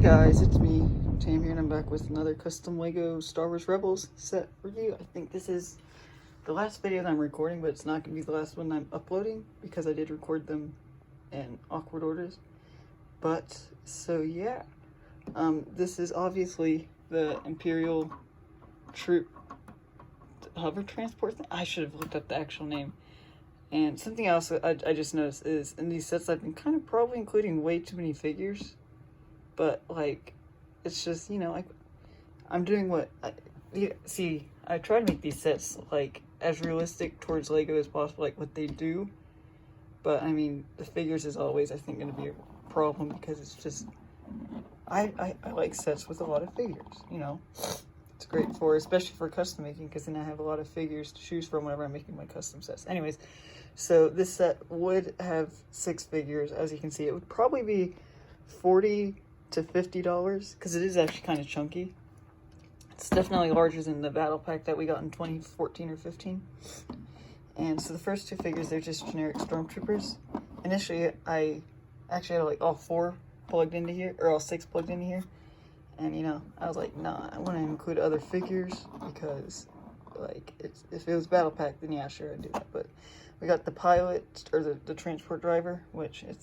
guys, it's me, Tam here, and I'm back with another custom Lego Star Wars Rebels set review. I think this is the last video that I'm recording, but it's not going to be the last one I'm uploading because I did record them in awkward orders. But, so yeah, this is obviously the Imperial troop hover transport thing. I should have looked up the actual name. And something else I just noticed is in these sets I've been kind of probably including way too many figures. But, like, it's just, you know, like, I'm doing what, I try to make these sets, like, as realistic towards Lego as possible, like, what they do. But, I mean, the figures is always, I think, going to be a problem, because it's just, I like sets with a lot of figures, you know. It's great for, especially for custom making, because then I have a lot of figures to choose from whenever I'm making my custom sets. Anyways, so this set would have 6 figures, as you can see. It would probably be $40 to $50 because it is actually kind of chunky. It's definitely larger than the battle pack that we got in 2014 or 15. And so the first 2 figures, they're just generic Stormtroopers. Initially, I actually had like all 4 plugged into here, or all 6 plugged into here. And you know, I was like, nah, I want to include other figures because, like, if it was battle pack, then yeah, sure, I'd do that. But we got the pilot, or the transport driver, which it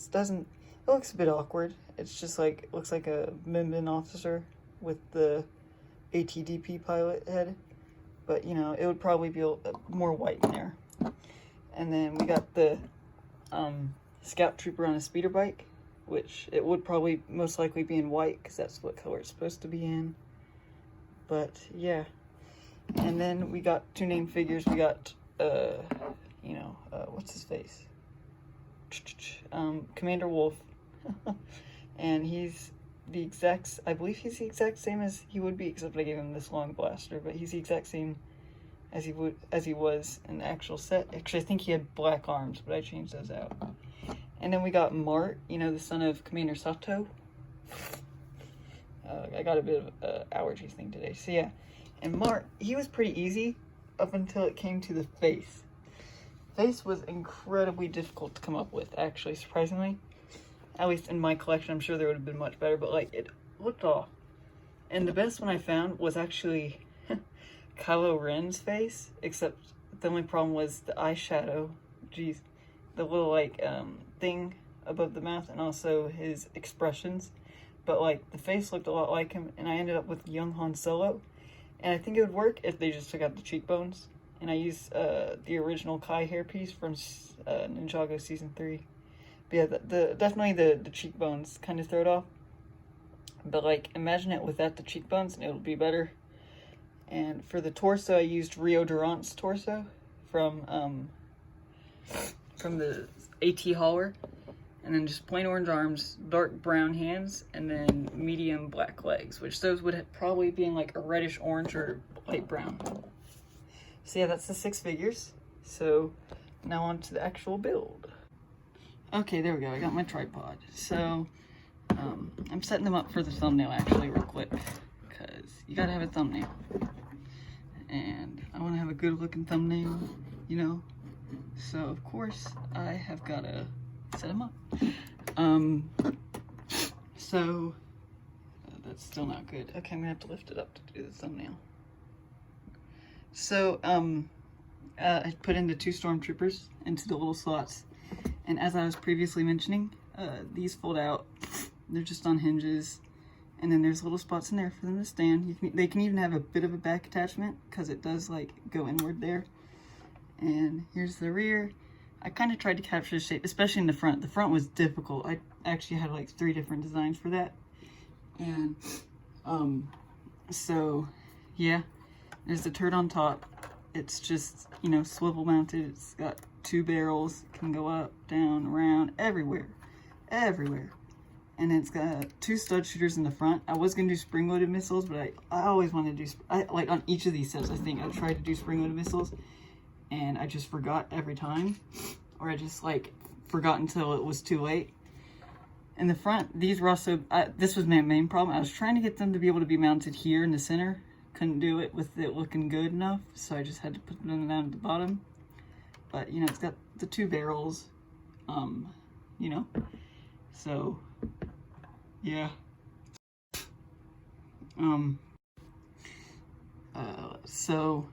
looks a bit awkward. It's just like, looks like a Minbin officer with the ATDP pilot head. But, you know, it would probably be more white in there. And then we got the scout trooper on a speeder bike, which it would probably most likely be in white because that's what color it's supposed to be in. But, yeah. And then we got 2 named figures. We got, what's his face? Commander Wolf. And he's the exact, I believe he's the exact same as he would be, except I gave him this long blaster, but he's the exact same as he was in the actual set. Actually, I think he had black arms, but I changed those out. And then we got Mart, you know, the son of Commander Sato. I got a bit of an allergy thing today, so yeah. And Mart, he was pretty easy up until it came to the face. Face was incredibly difficult to come up with, actually, surprisingly. At least in my collection, I'm sure there would have been much better, but, like, it looked off. And the best one I found was actually Kylo Ren's face, except the only problem was the eyeshadow. Jeez. The little, like, thing above the mouth, and also his expressions. But, like, the face looked a lot like him, and I ended up with young Han Solo. And I think it would work if they just took out the cheekbones. And I used the original Kai hairpiece from Ninjago Season 3. But yeah, definitely the cheekbones kind of throw it off. But, like, imagine it without the cheekbones, and it'll be better. And for the torso, I used Rio Durant's torso from the AT hauler. And then just plain orange arms, dark brown hands, and then medium black legs, which those would probably be in, like, a reddish orange or light brown. So yeah, that's the 6 figures. So now on to the actual build. Okay, there we go. I got my tripod. So I'm setting them up for the thumbnail actually real quick, because you gotta have a thumbnail. And I want to have a good looking thumbnail, you know. So of course I have gotta set them up. That's still not good. Okay, I'm gonna have to lift it up to do the thumbnail. So I put in the 2 Stormtroopers into the little slots. And as I was previously mentioning, these fold out. They're just on hinges. And then there's little spots in there for them to stand. They can even have a bit of a back attachment because it does, like, go inward there. And here's the rear. I kind of tried to capture the shape, especially in the front. The front was difficult. I actually had like 3 different designs for that. And so yeah, there's the turret on top. It's just, you know, swivel mounted. It's got 2 barrels, can go up, down, around, everywhere. And it's got 2 stud shooters in the front. I was gonna do spring-loaded missiles, but I always wanted to do, like on each of these sets, I think I tried to do spring-loaded missiles, and I just forgot every time, or I just, like, forgot until it was too late. In the front, these were also, this was my main problem. I was trying to get them to be able to be mounted here in the center. Couldn't do it with it looking good enough, so I just had to put them down at the bottom. But, you know, it's got the 2 barrels, you know, so, yeah. So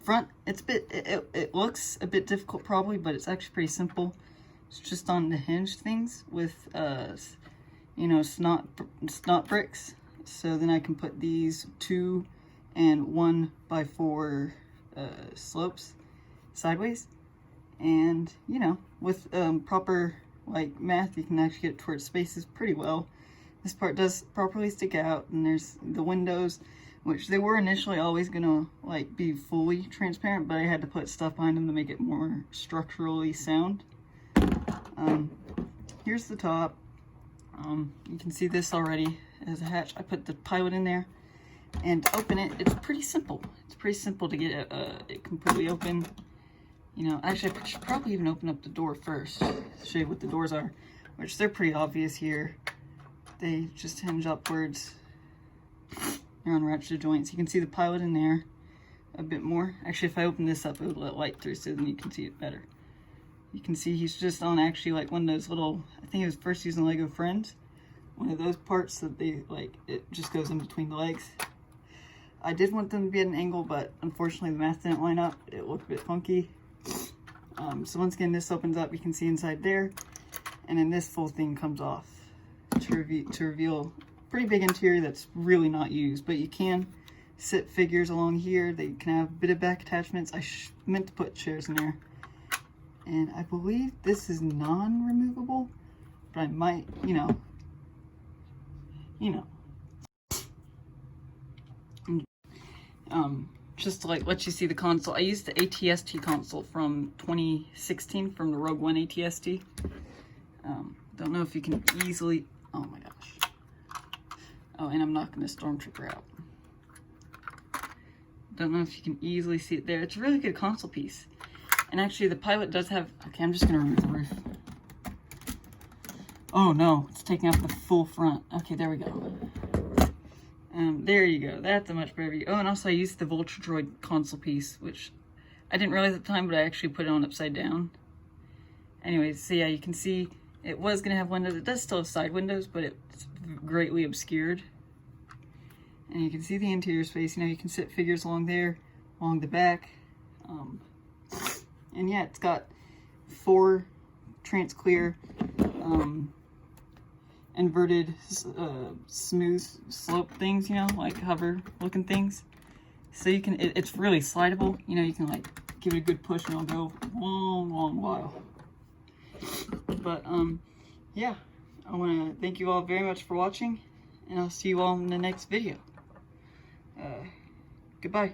front, it's a bit, it looks a bit difficult probably, but it's actually pretty simple. It's just on the hinge things with, you know, snot bricks. So then I can put these 2 and 1x4 slopes sideways. And, you know, with proper, like, math, you can actually get towards spaces pretty well. This part does properly stick out, and there's the windows, which they were initially always gonna, like, be fully transparent, but I had to put stuff behind them to make it more structurally sound. Here's the top. You can see this already as a hatch. I put the pilot in there, and to open it, it's pretty simple. It's pretty simple to get it completely open. You know, actually, I should probably even open up the door first to show you what the doors are, which they're pretty obvious here. They just hinge upwards. They're on ratchet joints. You can see the pilot in there a bit more. Actually, if I open this up, it would let light through, so then you can see it better. You can see he's just on actually like one of those little, I think it was first using Lego Friends. One of those parts that they, like, it just goes in between the legs. I did want them to be at an angle, but unfortunately the math didn't line up. It looked a bit funky. So once again, this opens up, you can see inside there, and then this full thing comes off to reveal a pretty big interior that's really not used, but you can sit figures along here. They can have a bit of back attachments. I meant to put chairs in there. And I believe this is non-removable, but I might, you know. Just to like let you see the console. I used the ATST console from 2016 from the Rogue One ATST. Don't know if you can easily, oh my gosh. Oh, and I'm knocking the Stormtrooper out. Don't know if you can easily see it there. It's a really good console piece. And actually the pilot does have, okay, I'm just gonna remove the roof. Oh no, it's taking up the full front. Okay, there we go. There you go. That's a much better view. Oh, and also I used the Vulture Droid console piece, which I didn't realize at the time, but I actually put it on upside down. Anyways, so yeah, you can see it was going to have windows. It does still have side windows, but it's greatly obscured. And you can see the interior space. You know, you can sit figures along there, along the back. And yeah, it's got 4 trans clear, inverted, smooth slope things, you know, like hover looking things. So you can, it's really slidable. You know, you can like give it a good push and it'll go a long while. But yeah, I want to thank you all very much for watching, and I'll see you all in the next video. Goodbye.